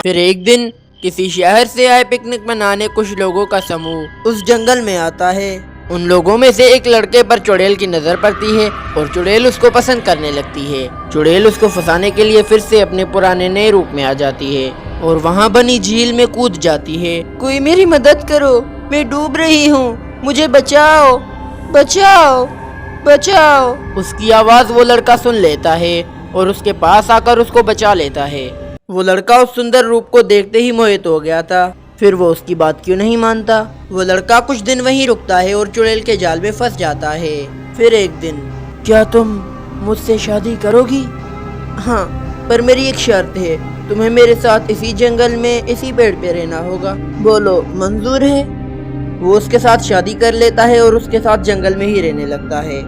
फिर एक दिन किसी शहर से आए पिकनिक मनाने कुछ लोगों का समूह उस जंगल में आता है। उन लोगों में से एक लड़के पर चुड़ैल की नजर पड़ती है और चुड़ैल उसको पसंद करने लगती है। चुड़ैल उसको फंसाने के लिए फिर से अपने पुराने नए रूप में आ जाती है और वहाँ बनी झील में कूद जाती है। कोई मेरी मदद करो, मैं डूब रही हूँ, मुझे बचाओ बचाओ बचाओ। उसकी आवाज वो लड़का सुन लेता है और उसके पास आकर उसको बचा लेता है। वो लड़का उस सुंदर रूप को देखते ही मोहित हो गया था। फिर वो उसकी बात क्यों नहीं मानता। वो लड़का कुछ दिन वहीं रुकता है और चुड़ैल के जाल में फंस जाता है। फिर एक दिन, क्या तुम मुझसे शादी करोगी? हाँ, पर मेरी एक शर्त है, तुम्हें मेरे साथ इसी जंगल में इसी पेड़ पे रहना होगा। बोलो, मंजूर है? वो उसके साथ शादी कर लेता है और उसके साथ जंगल में ही रहने लगता है।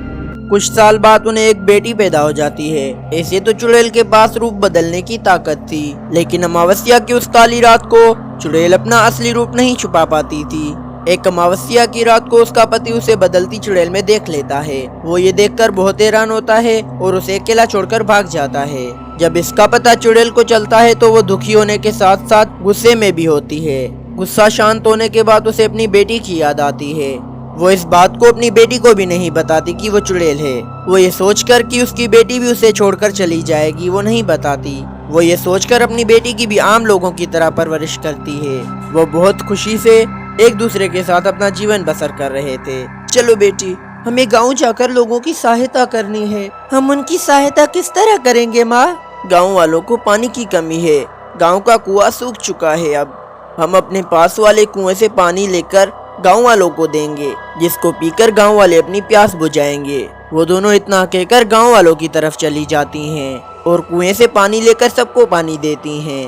कुछ साल बाद उन्हें एक बेटी पैदा हो जाती है। ऐसे तो चुड़ैल के पास रूप बदलने की ताकत थी, लेकिन अमावस्या की उस काली रात को चुड़ैल अपना असली रूप नहीं छुपा पाती थी। एक अमावस्या की रात को उसका पति उसे बदलती चुड़ैल में देख लेता है। वो ये देखकर बहुत हैरान होता है और उसे अकेला छोड़कर भाग जाता है। जब इसका पता चुड़ैल को चलता है तो वो दुखी होने के साथ साथ गुस्से में भी होती है। गुस्सा शांत होने के बाद उसे अपनी बेटी की याद आती है। वो इस बात को अपनी बेटी को भी नहीं बताती कि वो चुड़ैल है। वो ये सोचकर कि उसकी बेटी भी उसे छोड़कर चली जाएगी, वो नहीं बताती। वो ये सोचकर अपनी बेटी की भी आम लोगों की तरह परवरिश करती है। वो बहुत खुशी से एक दूसरे के साथ अपना जीवन बसर कर रहे थे। चलो बेटी, हमें गांव जाकर लोगों की सहायता करनी है। हम उनकी सहायता किस तरह करेंगे माँ? गांव वालों को पानी की कमी है, गांव का कुआं सूख चुका है। अब हम अपने पास वाले कुएं से पानी लेकर गांव वालों को देंगे, जिसको पीकर गांव वाले अपनी प्यास बुझाएंगे। वो दोनों इतना कहकर गांव वालों की तरफ चली जाती हैं और कुएं से पानी लेकर सबको पानी देती हैं।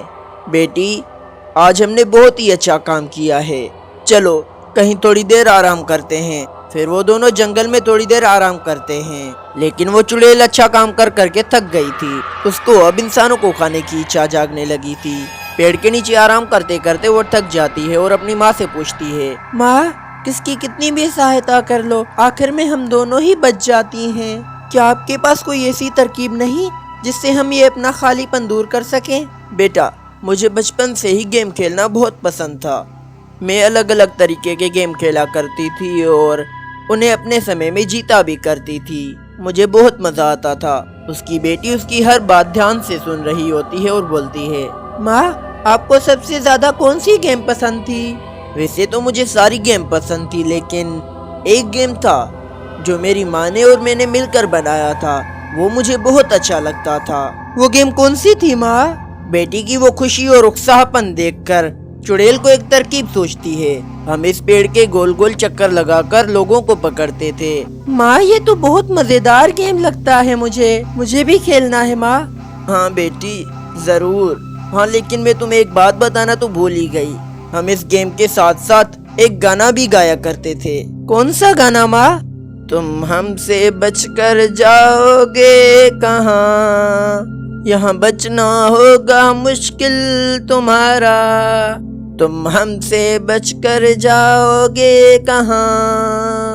बेटी, आज हमने बहुत ही अच्छा काम किया है, चलो कहीं थोड़ी देर आराम करते हैं। फिर वो दोनों जंगल में थोड़ी देर आराम करते हैं, लेकिन वो चुड़ैल अच्छा काम कर करके थक गई थी। उसको अब इंसानों को खाने की इच्छा जागने लगी थी। पेड़ के नीचे आराम करते करते वो थक जाती है और अपनी माँ से पूछती है, माँ, किसकी कितनी भी सहायता कर लो, आखिर में हम दोनों ही बच जाती हैं। क्या आपके पास कोई ऐसी तरकीब नहीं जिससे हम ये अपना खालीपन दूर कर सकें? बेटा, मुझे बचपन से ही गेम खेलना बहुत पसंद था। मैं अलग अलग तरीके के गेम खेला करती थी और उन्हें अपने समय में जीता भी करती थी। मुझे बहुत मजा आता था। उसकी बेटी उसकी हर बात ध्यान से सुन रही होती है और बोलती है, माँ, आपको सबसे ज्यादा कौन सी गेम पसंद थी? वैसे तो मुझे सारी गेम पसंद थी, लेकिन एक गेम था जो मेरी माँ ने और मैंने मिलकर बनाया था, वो मुझे बहुत अच्छा लगता था। वो गेम कौन सी थी माँ? बेटी की वो खुशी और उत्साहपन देखकर चुड़ैल को एक तरकीब सोचती है। हम इस पेड़ के गोल गोल चक्कर लगाकर लोगों को पकड़ते थे। माँ, ये तो बहुत मजेदार गेम लगता है, मुझे भी खेलना है माँ। हाँ बेटी, जरूर। हाँ, लेकिन मैं तुम्हें एक बात बताना तो भूल ही गई। हम इस गेम के साथ साथ एक गाना भी गाया करते थे। कौन सा गाना माँ? तुम हमसे बचकर जाओगे कहाँ, यहाँ बचना होगा मुश्किल तुम्हारा। तुम हमसे बचकर जाओगे कहाँ।